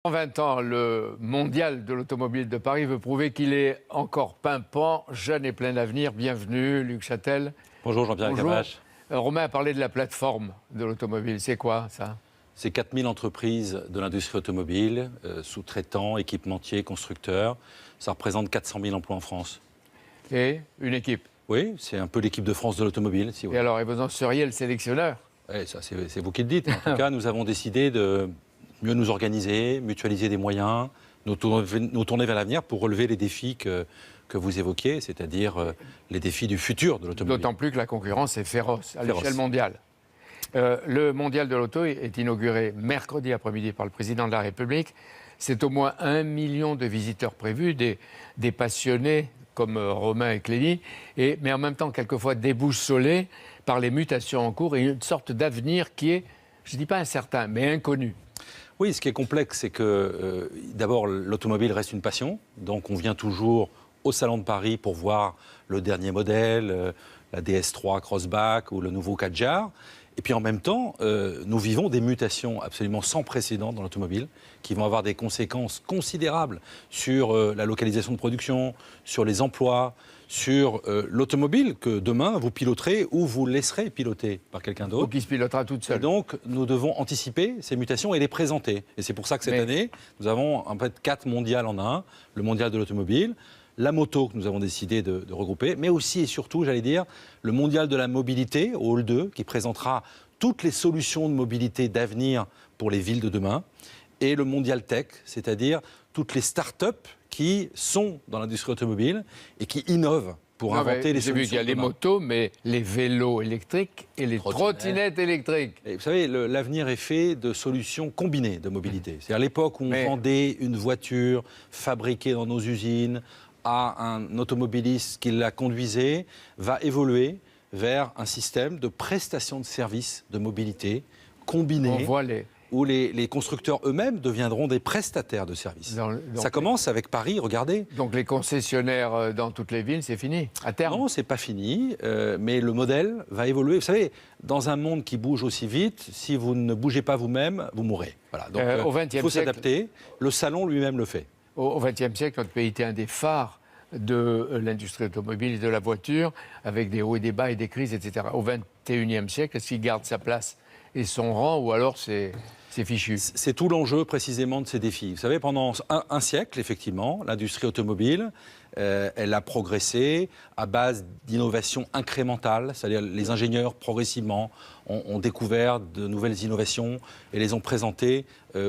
En 20 ans, le mondial de l'automobile de Paris veut prouver qu'il est encore pimpant, jeune et plein d'avenir. Bienvenue, Luc Châtel. Bonjour Jean-Pierre Camache. Romain a parlé de la plateforme de l'automobile. C'est quoi ça? C'est 4000 entreprises de l'industrie automobile, sous-traitants, équipementiers, constructeurs. Ça représente 400 000 emplois en France. Et une équipe? Oui, c'est un peu l'équipe de France de l'automobile. Si vous... Et alors, et vous en seriez le sélectionneur? Oui, ça c'est vous qui le dites. En tout cas, nous avons décidé de mieux nous organiser, mutualiser des moyens, nous tourner vers l'avenir pour relever les défis que vous évoquiez, c'est-à-dire les défis du futur de l'automobile. D'autant plus que la concurrence est féroce à l'échelle mondiale. Le mondial de l'auto est inauguré mercredi après-midi par le président de la République. C'est au moins 1 million de visiteurs prévus, des passionnés comme Romain et Clélie, mais en même temps quelquefois déboussolés par les mutations en cours et une sorte d'avenir qui est, je ne dis pas incertain, mais inconnu. Oui, ce qui est complexe, c'est que d'abord, l'automobile reste une passion. Donc, on vient toujours au Salon de Paris pour voir le dernier modèle, la DS3 Crossback ou le nouveau Kadjar. Et puis, en même temps, nous vivons des mutations absolument sans précédent dans l'automobile qui vont avoir des conséquences considérables sur la localisation de production, sur les emplois, sur l'automobile que demain vous piloterez ou vous laisserez piloter par quelqu'un d'autre. Ou qui se pilotera toute seule. Et donc, nous devons anticiper ces mutations et les présenter. Et c'est pour ça que cette année, nous avons en fait 4 mondiales en un. Le mondial de l'automobile, la moto que nous avons décidé de regrouper, mais aussi et surtout, j'allais dire, le mondial de la mobilité au Hall 2, qui présentera toutes les solutions de mobilité d'avenir pour les villes de demain, et le mondial tech, c'est-à-dire toutes les start-up qui sont dans l'industrie automobile et qui innovent pour inventer les solutions. J'ai vu qu'il y a les motos, mais les vélos électriques et les trottinettes électriques. Et vous savez, l'avenir est fait de solutions combinées de mobilité. C'est à l'époque où on vendait une voiture fabriquée dans nos usines à un automobiliste qui la conduisait, va évoluer vers un système de prestation de services de mobilité combinée. On voit où les constructeurs eux-mêmes deviendront des prestataires de services. Ça commence avec Paris, regardez. Donc les concessionnaires dans toutes les villes, c'est fini, à terme? Non, c'est pas fini, mais le modèle va évoluer. Vous savez, dans un monde qui bouge aussi vite, si vous ne bougez pas vous-même, vous mourrez. Voilà. Donc il faut s'adapter. Le salon lui-même le fait. Au XXe siècle, notre pays était un des phares de l'industrie automobile et de la voiture, avec des hauts et des bas et des crises, etc. Au XXIe siècle, est-ce qu'il garde sa place et son rang, ou alors c'est fichu? C'est tout l'enjeu précisément de ces défis. Vous savez, pendant un siècle, effectivement, l'industrie automobile, elle a progressé à base d'innovations incrémentales, c'est-à-dire les ingénieurs progressivement ont découvert de nouvelles innovations et les ont présentées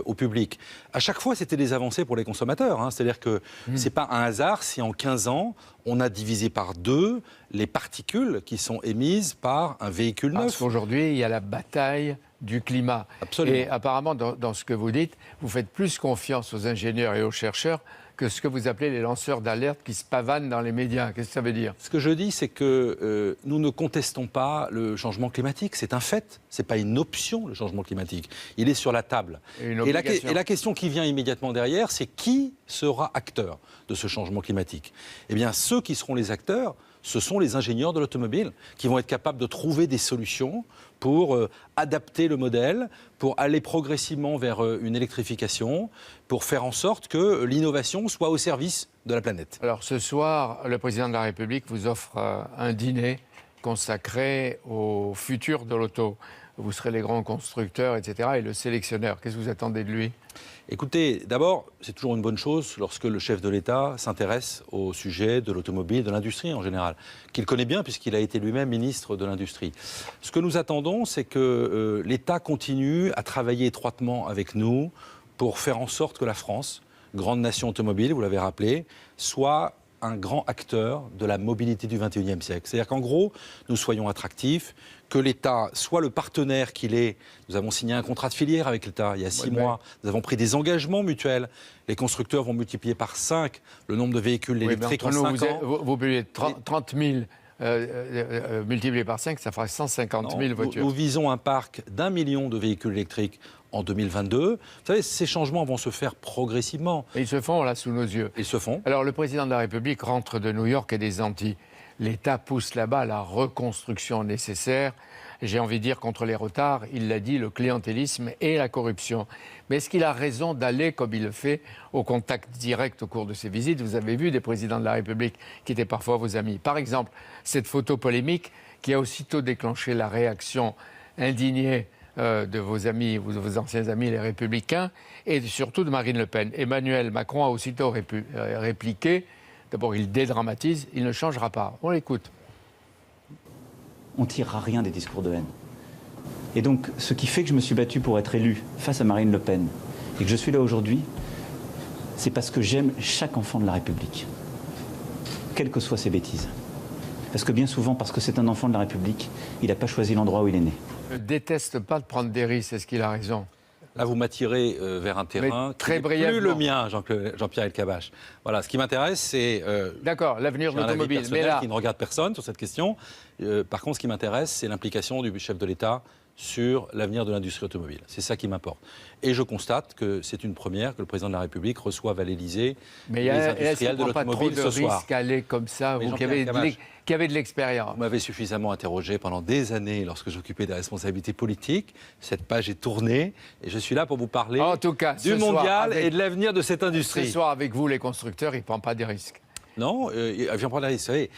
au public. À chaque fois, c'était des avancées pour les consommateurs, hein, c'est-à-dire que ce n'est pas un hasard si en 15 ans, on a divisé par 2 les particules qui sont émises par un véhicule neuf. Parce qu'aujourd'hui, il y a la bataille du climat. Absolument. Et apparemment, dans ce que vous dites, vous faites plus confiance aux ingénieurs et aux chercheurs que ce que vous appelez les lanceurs d'alerte qui se pavanent dans les médias. Qu'est-ce que ça veut dire? Ce que je dis, c'est que nous ne contestons pas le changement climatique. C'est un fait. Ce n'est pas une option, le changement climatique. Il est sur la table. Et la question qui vient immédiatement derrière, c'est qui sera acteur de ce changement climatique? Eh bien, ceux qui seront les acteurs, ce sont les ingénieurs de l'automobile qui vont être capables de trouver des solutions pour adapter le modèle, pour aller progressivement vers une électrification, pour faire en sorte que l'innovation soit au service de la planète. Alors ce soir, le président de la République vous offre un dîner consacré au futur de l'auto. Vous serez les grands constructeurs, etc. et le sélectionneur. Qu'est-ce que vous attendez de lui? Écoutez, d'abord, c'est toujours une bonne chose lorsque le chef de l'État s'intéresse au sujet de l'automobile, de l'industrie en général, qu'il connaît bien puisqu'il a été lui-même ministre de l'Industrie. Ce que nous attendons, c'est que l'État continue à travailler étroitement avec nous pour faire en sorte que la France, grande nation automobile, vous l'avez rappelé, soit un grand acteur de la mobilité du XXIe siècle. C'est-à-dire qu'en gros, nous soyons attractifs, que l'État soit le partenaire qu'il est. Nous avons signé un contrat de filière avec l'État il y a 6 mois. Nous avons pris des engagements mutuels. Les constructeurs vont multiplier par 5 le nombre de véhicules électriques en 5 ans. Vous publiez 30 000 multiplié par 5, ça fera 150 000 voitures. Nous visons un parc d'1 million de véhicules électriques en 2022. Vous savez, ces changements vont se faire progressivement. Et ils se font là sous nos yeux. Ils se font. Alors le président de la République rentre de New York et des Antilles. L'État pousse là-bas la reconstruction nécessaire. j'ai envie de dire, contre les retards, il l'a dit, le clientélisme et la corruption. Mais est-ce qu'il a raison d'aller, comme il le fait, au contact direct au cours de ses visites? Vous avez vu des présidents de la République qui étaient parfois vos amis. Par exemple, cette photo polémique qui a aussitôt déclenché la réaction indignée de vos amis, de vos anciens amis les Républicains, et surtout de Marine Le Pen. Emmanuel Macron a aussitôt répliqué, d'abord il dédramatise, il ne changera pas. On l'écoute. On ne tirera rien des discours de haine. Et donc, ce qui fait que je me suis battu pour être élu face à Marine Le Pen, et que je suis là aujourd'hui, c'est parce que j'aime chaque enfant de la République, quelles que soient ses bêtises. Parce que bien souvent, parce que c'est un enfant de la République, il n'a pas choisi l'endroit où il est né. Il ne déteste pas de prendre des risques, est-ce qu'il a raison? Là, vous m'attirez vers un terrain très qui n'est plus brièvement. le mien, Jean-Pierre Elkabbach. Voilà, ce qui m'intéresse, c'est... D'accord, l'avenir de l'automobile. Mais là, qui ne regarde personne sur cette question. Par contre, ce qui m'intéresse, c'est l'implication du chef de l'État sur l'avenir de l'industrie automobile. C'est ça qui m'importe. Et je constate que c'est une première que le président de la République reçoive à l'Élysée les industriels de l'automobile ce soir. Mais il n'y a pas trop de risques à aller comme ça, vous qui avez de l'expérience. Vous m'avez suffisamment interrogé pendant des années lorsque j'occupais des responsabilités politiques. Cette page est tournée et je suis là pour vous parler en tout cas, du mondial et de l'avenir de cette industrie. Ce soir, avec vous, les constructeurs, ils ne prennent pas des risques. Non, il vient prendre des risques. Vous savez,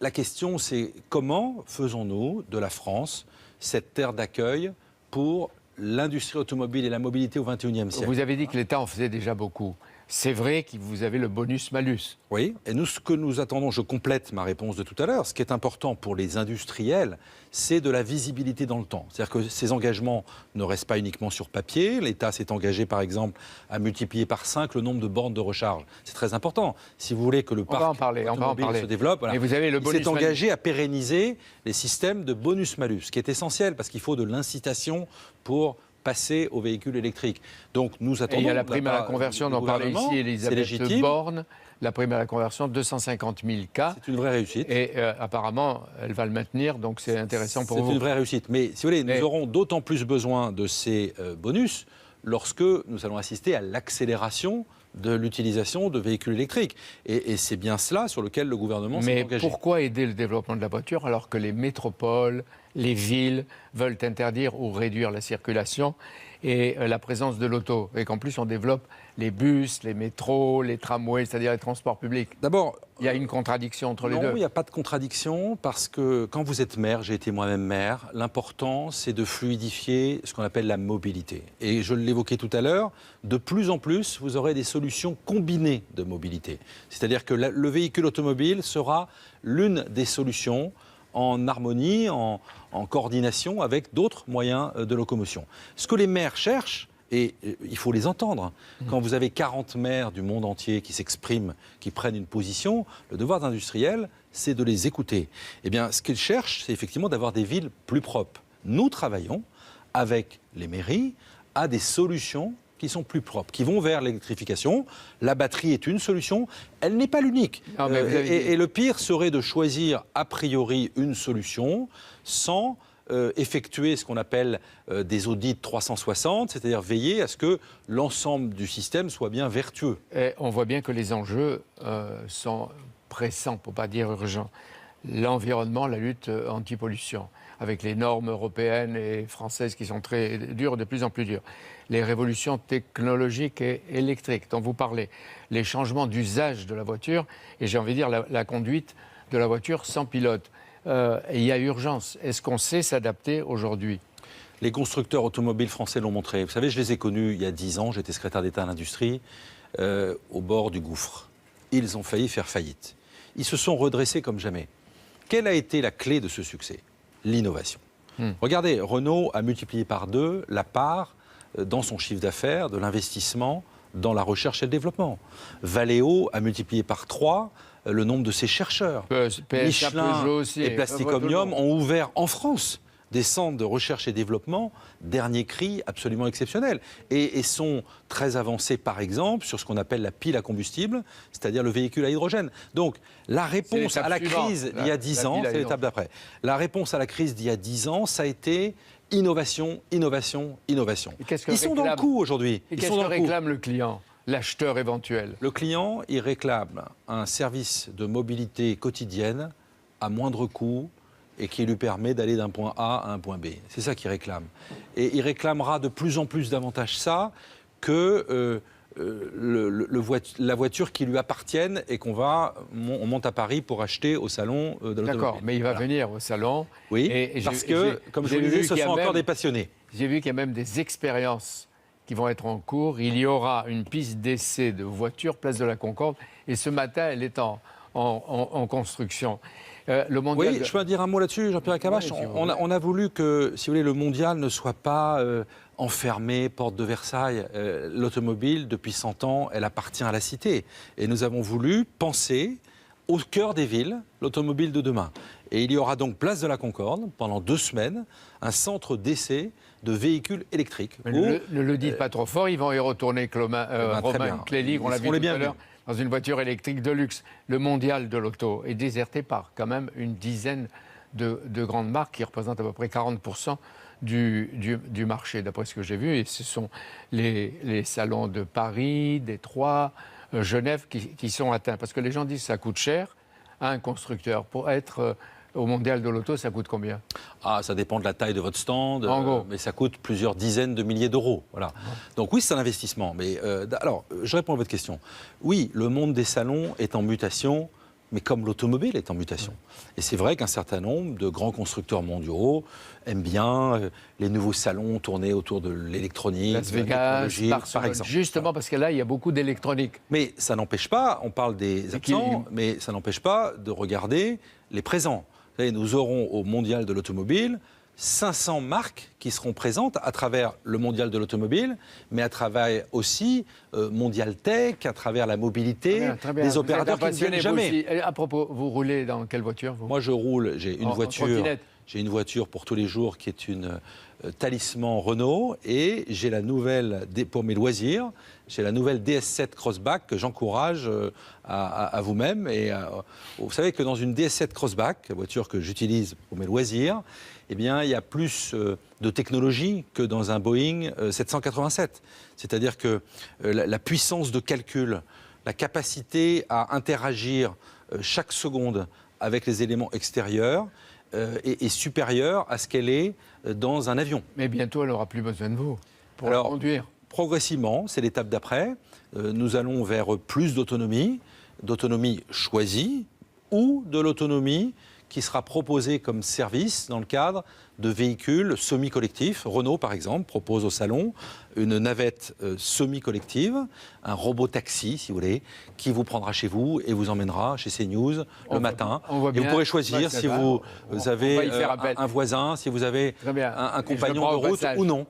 la question, c'est comment faisons-nous de la France cette terre d'accueil pour l'industrie automobile et la mobilité au XXIe siècle. Vous avez dit que l'État en faisait déjà beaucoup. C'est vrai que vous avez le bonus-malus. Oui, et nous, ce que nous attendons, je complète ma réponse de tout à l'heure, ce qui est important pour les industriels, c'est de la visibilité dans le temps. C'est-à-dire que ces engagements ne restent pas uniquement sur papier. L'État s'est engagé, par exemple, à multiplier par 5 le nombre de bornes de recharge. C'est très important. Si vous voulez que le parc automobile se développe, voilà. Mais vous avez le il s'est engagé à pérenniser les systèmes de bonus-malus, ce qui est essentiel, parce qu'il faut de l'incitation pour passer aux véhicules électriques. Donc nous attendons... Et il y a la prime à la conversion dont parlait ici Elisabeth Borne, la prime à la conversion, 250 000 cas. C'est une vraie réussite. Et apparemment, elle va le maintenir, donc c'est intéressant pour vous. C'est une vraie réussite. Mais si vous voulez, nous aurons d'autant plus besoin de ces bonus lorsque nous allons assister à l'accélération de l'utilisation de véhicules électriques. Et c'est bien cela sur lequel le gouvernement s'est engagé. Mais pourquoi aider le développement de la voiture alors que les métropoles, les villes veulent interdire ou réduire la circulation et la présence de l'auto? Et qu'en plus on développe les bus, les métros, les tramways, c'est-à-dire les transports publics. D'abord, il y a une contradiction entre les deux. Non, il n'y a pas de contradiction parce que quand vous êtes maire, j'ai été moi-même maire, l'important c'est de fluidifier ce qu'on appelle la mobilité. Et je l'évoquais tout à l'heure, de plus en plus, vous aurez des solutions combinées de mobilité. C'est-à-dire que le véhicule automobile sera l'une des solutions en harmonie, en coordination avec d'autres moyens de locomotion. Ce que les maires cherchent, et il faut les entendre. Quand vous avez 40 maires du monde entier qui s'expriment, qui prennent une position, le devoir d'industriel, c'est de les écouter. Eh bien, ce qu'ils cherchent, c'est effectivement d'avoir des villes plus propres. Nous travaillons avec les mairies à des solutions qui sont plus propres, qui vont vers l'électrification. La batterie est une solution, elle n'est pas l'unique. Et le pire serait de choisir a priori une solution sans effectuer ce qu'on appelle des audits 360, c'est-à-dire veiller à ce que l'ensemble du système soit bien vertueux. Et on voit bien que les enjeux sont pressants, pour ne pas dire urgents. L'environnement, la lutte anti-pollution, avec les normes européennes et françaises qui sont très dures, de plus en plus dures. Les révolutions technologiques et électriques dont vous parlez, les changements d'usage de la voiture, et j'ai envie de dire la conduite de la voiture sans pilote. Il y a urgence. Est-ce qu'on sait s'adapter aujourd'hui ? Les constructeurs automobiles français l'ont montré. Vous savez, je les ai connus il y a 10 ans, j'étais secrétaire d'État à l'industrie, au bord du gouffre. Ils ont failli faire faillite. Ils se sont redressés comme jamais. Quelle a été la clé de ce succès ? L'innovation. Regardez, Renault a multiplié par 2 la part dans son chiffre d'affaires de l'investissement dans la recherche et le développement. Valeo a multiplié par 3 le nombre de ses chercheurs. Michelin et Plastic Omnium ont ouvert en France des centres de recherche et développement, dernier cri, absolument exceptionnels, et sont très avancés, par exemple, sur ce qu'on appelle la pile à combustible, c'est-à-dire le véhicule à hydrogène. Donc, la réponse à la crise d'il y a 10 ans, c'est l'étape d'après. La réponse à la crise d'il y a 10 ans, ça a été innovation, innovation, innovation. Ils sont dans le coup aujourd'hui. Et qu'est-ce que réclame le client ? L'acheteur éventuel. Le client, il réclame un service de mobilité quotidienne à moindre coût et qui lui permet d'aller d'un point A à un point B. C'est ça qu'il réclame. Et il réclamera de plus en plus davantage ça que la voiture qui lui appartienne et on monte à Paris pour acheter au salon de l'automobile. D'accord, mais il va venir au salon. Oui, parce que, comme je vous le disais, ce sont encore des passionnés. J'ai vu qu'il y a même des expériences qui vont être en cours. Il y aura une piste d'essai de voitures, place de la Concorde, et ce matin, elle est en construction. Le mondial je peux dire un mot là-dessus, Jean-Pierre Camache. Oui, on a voulu que, si vous voulez, le mondial ne soit pas enfermé, porte de Versailles. L'automobile, depuis 100 ans, elle appartient à la cité. Et nous avons voulu penser au cœur des villes l'automobile de demain. Et il y aura donc place de la Concorde, pendant 2 semaines, un centre d'essai de véhicules électriques. Ne le dites pas trop fort, ils vont y retourner, Romain Clélig, on l'a vu tout à l'heure, dans une voiture électrique de luxe. Le mondial de l'auto est déserté par quand même une dizaine de grandes marques qui représentent à peu près 40% du marché, d'après ce que j'ai vu. Et ce sont les salons de Paris, Détroit, Genève qui sont atteints. Parce que les gens disent que ça coûte cher à un constructeur. Pour être au mondial de l'auto, ça coûte combien ? Ça dépend de la taille de votre stand, en gros. Mais ça coûte plusieurs dizaines de milliers d'euros. Voilà. Donc oui, c'est un investissement. Mais alors, je réponds à votre question. Oui, le monde des salons est en mutation, mais comme l'automobile est en mutation. Et c'est vrai qu'un certain nombre de grands constructeurs mondiaux aiment bien les nouveaux salons tournés autour de l'électronique, Las Vegas, par exemple. Justement, parce que là, il y a beaucoup d'électronique. Mais ça n'empêche pas, on parle des absents, mais ça n'empêche pas de regarder les présents. Vous savez, nous aurons au Mondial de l'automobile 500 marques qui seront présentes à travers le Mondial de l'automobile, mais à travers aussi Mondial Tech, à travers la mobilité, très bien. Des opérateurs qui ne viennent jamais. À propos, vous roulez dans quelle voiture vous ? Moi, je roule, j'ai une voiture. J'ai une voiture pour tous les jours qui est une Talisman Renault et j'ai la nouvelle, pour mes loisirs, j'ai la nouvelle DS7 Crossback que j'encourage à vous-même. Et vous savez que dans une DS7 Crossback, la voiture que j'utilise pour mes loisirs, eh bien, il y a plus de technologie que dans un Boeing 787. C'est-à-dire que la puissance de calcul, la capacité à interagir chaque seconde avec les éléments extérieurs, est supérieure à ce qu'elle est dans un avion. Mais bientôt, elle n'aura plus besoin de vous pour conduire. Progressivement, c'est l'étape d'après. Nous allons vers plus d'autonomie choisie ou de l'autonomie qui sera proposée comme service dans le cadre de véhicules semi-collectifs. Renault, par exemple, propose au salon une navette semi-collective, un robot-taxi, si vous voulez, qui vous prendra chez vous et vous emmènera chez CNews le matin. Et vous pourrez choisir si vous avez un voisin, si vous avez un compagnon de route ou non.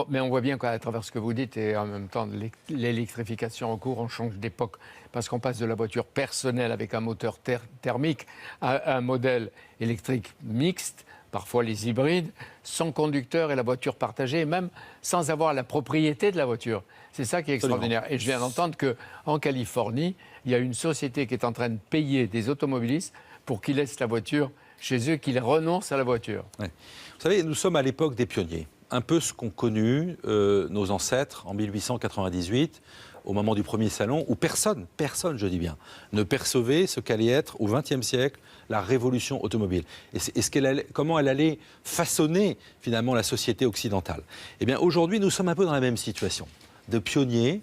Mais on voit bien qu'à travers ce que vous dites et en même temps l'électrification en cours, on change d'époque. Parce qu'on passe de la voiture personnelle avec un moteur thermique à un modèle électrique mixte, parfois les hybrides, sans conducteur et la voiture partagée, et même sans avoir la propriété de la voiture. C'est ça qui est extraordinaire. Et je viens d'entendre qu'en Californie, il y a une société qui est en train de payer des automobilistes pour qu'ils laissent la voiture chez eux, qu'ils renoncent à la voiture. Ouais. Vous savez, nous sommes à l'époque des pionniers. Un peu ce qu'ont connu nos ancêtres en 1898, au moment du premier salon, où personne, je dis bien, ne percevait ce qu'allait être au XXe siècle la révolution automobile. Comment elle allait façonner finalement la société occidentale. Eh bien aujourd'hui, nous sommes un peu dans la même situation, de pionniers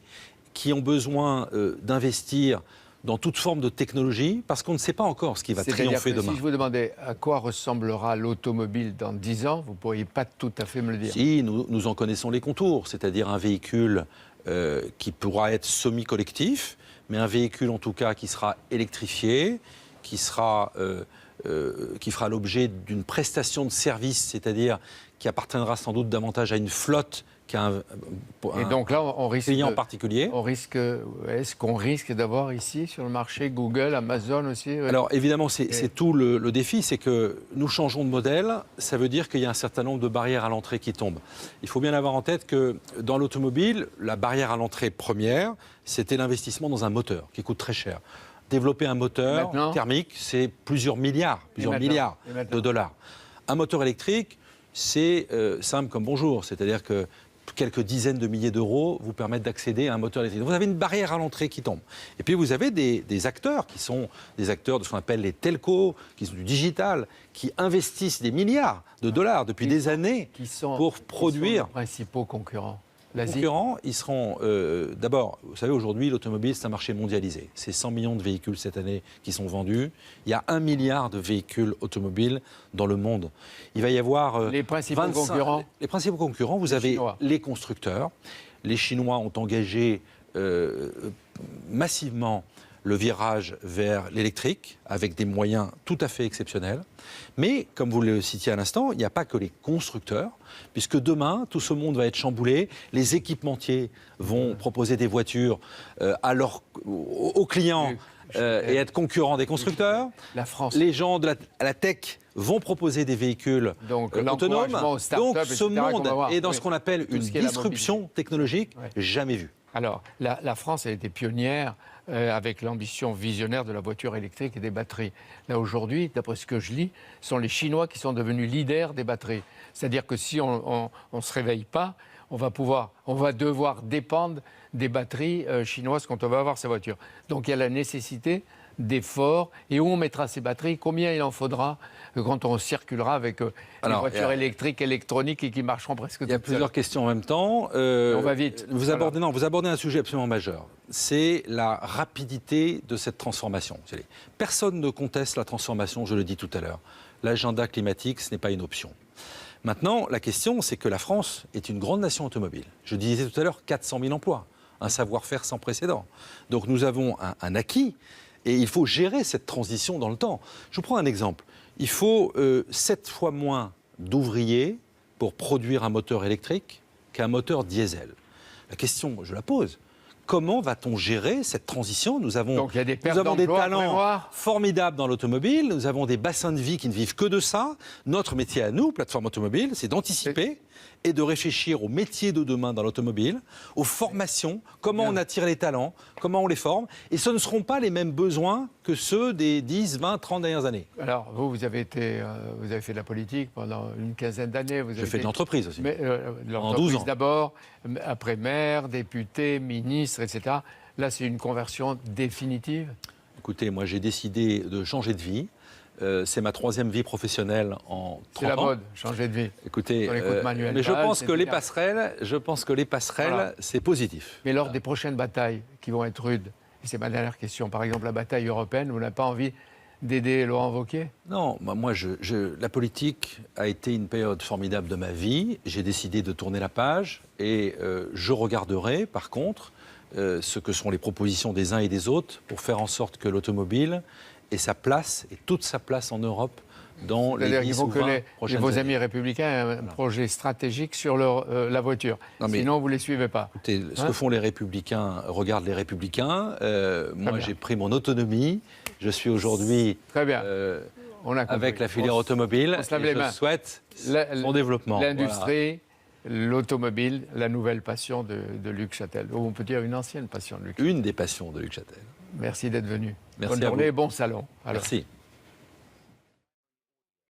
qui ont besoin d'investir dans toute forme de technologie, parce qu'on ne sait pas encore ce qui va triompher demain. Si je vous demandais à quoi ressemblera l'automobile dans 10 ans, vous ne pourriez pas tout à fait me le dire. Si, nous en connaissons les contours, c'est-à-dire un véhicule qui pourra être semi-collectif, mais un véhicule en tout cas qui sera électrifié, qui fera l'objet d'une prestation de service, c'est-à-dire qui appartiendra sans doute davantage à une flotte qu'à et donc là, on risque client en particulier. Est-ce qu'on risque d'avoir ici sur le marché Google, Amazon aussi Alors évidemment, c'est tout le défi, c'est que nous changeons de modèle, ça veut dire qu'il y a un certain nombre de barrières à l'entrée qui tombent. Il faut bien avoir en tête que dans l'automobile, la barrière à l'entrée première, c'était l'investissement dans un moteur qui coûte très cher. Développer un moteur thermique, c'est plusieurs milliards de dollars. Un moteur électrique, c'est simple comme bonjour, c'est-à-dire que quelques dizaines de milliers d'euros vous permettent d'accéder à un moteur électrique. Donc vous avez une barrière à l'entrée qui tombe. Et puis vous avez des acteurs qui sont des acteurs de ce qu'on appelle les telcos, qui sont du digital, qui investissent des milliards de dollars depuis des années pour produire. Qui sont les principaux concurrents? Les concurrents, ils seront... D'abord, vous savez, aujourd'hui, l'automobile, c'est un marché mondialisé. C'est 100 millions de véhicules cette année qui sont vendus. Il y a 1 milliard de véhicules automobiles dans le monde. Il va y avoir... les principaux concurrents? Les principaux concurrents, vous avez Chinois. Les constructeurs. Les Chinois ont engagé massivement le virage vers l'électrique, avec des moyens tout à fait exceptionnels. Mais, comme vous le citiez à l'instant, il n'y a pas que les constructeurs, puisque demain, tout ce monde va être chamboulé. Les équipementiers vont proposer des voitures aux clients et être concurrents des constructeurs. La France. Les gens de la tech vont proposer des véhicules autonomes. Donc ce monde est dans ce qu'on appelle une disruption technologique jamais vue. Alors, la France a été pionnière avec l'ambition visionnaire de la voiture électrique et des batteries. Là, aujourd'hui, d'après ce que je lis, ce sont les Chinois qui sont devenus leaders des batteries. C'est-à-dire que si on ne se réveille pas, on va devoir dépendre des batteries chinoises quand on va avoir sa voiture. Donc, il y a la nécessité d'efforts. Et où on mettra ces batteries? Combien il en faudra quand on circulera avec les voitures électriques, électroniques et qui marcheront presque toutes seules? Il y a plusieurs questions en même temps. On va vite. Vous abordez un sujet absolument majeur. C'est la rapidité de cette transformation. Personne ne conteste la transformation, je le dis tout à l'heure. L'agenda climatique, ce n'est pas une option. Maintenant, la question, c'est que la France est une grande nation automobile. Je disais tout à l'heure 400 000 emplois, un savoir-faire sans précédent. Donc nous avons un acquis. Et il faut gérer cette transition dans le temps. Je vous prends un exemple. Il faut 7 fois moins d'ouvriers pour produire un moteur électrique qu'un moteur diesel. La question, je la pose. Comment va-t-on gérer cette transition? Nous avons des talents formidables dans l'automobile, nous avons des bassins de vie qui ne vivent que de ça. Notre métier à nous, plateforme automobile, c'est d'anticiper et de réfléchir aux métiers de demain dans l'automobile, aux formations, comment on attire les talents, comment on les forme. Et ce ne seront pas les mêmes besoins que ceux des 10, 20, 30 dernières années. Alors, vous avez fait de la politique pendant une quinzaine d'années. J'ai fait de l'entreprise aussi. En 12 ans. D'abord, après maire, député, ministre, etc. Là, c'est une conversion définitive? Écoutez, moi, j'ai décidé de changer de vie. C'est ma 3e vie professionnelle en 30 ans. C'est la mode, changer de vie. Écoutez, mais je pense que les passerelles, c'est positif. Mais lors des prochaines batailles qui vont être rudes, et c'est ma dernière question, par exemple la bataille européenne, vous n'avez pas envie d'aider Laurent Wauquiez? Non, moi, la politique a été une période formidable de ma vie. J'ai décidé de tourner la page et je regarderai, par contre, ce que sont les propositions des uns et des autres pour faire en sorte que l'automobile ait sa place, et toute sa place en Europe dans les 10 ou 20 prochaines années. Vos amis républicains ont un projet stratégique sur la voiture. Sinon, vous ne les suivez pas. Écoutez, ce que font les républicains, regardent les républicains. Moi, j'ai pris mon autonomie. Je suis aujourd'hui avec la filière automobile. Je souhaite son développement. L'industrie, l'automobile, la nouvelle passion de Luc Châtel. On peut dire une ancienne passion de Luc Châtel. Une des passions de Luc Châtel. Merci d'être venu. Merci. Bonne journée et bon salon. Merci.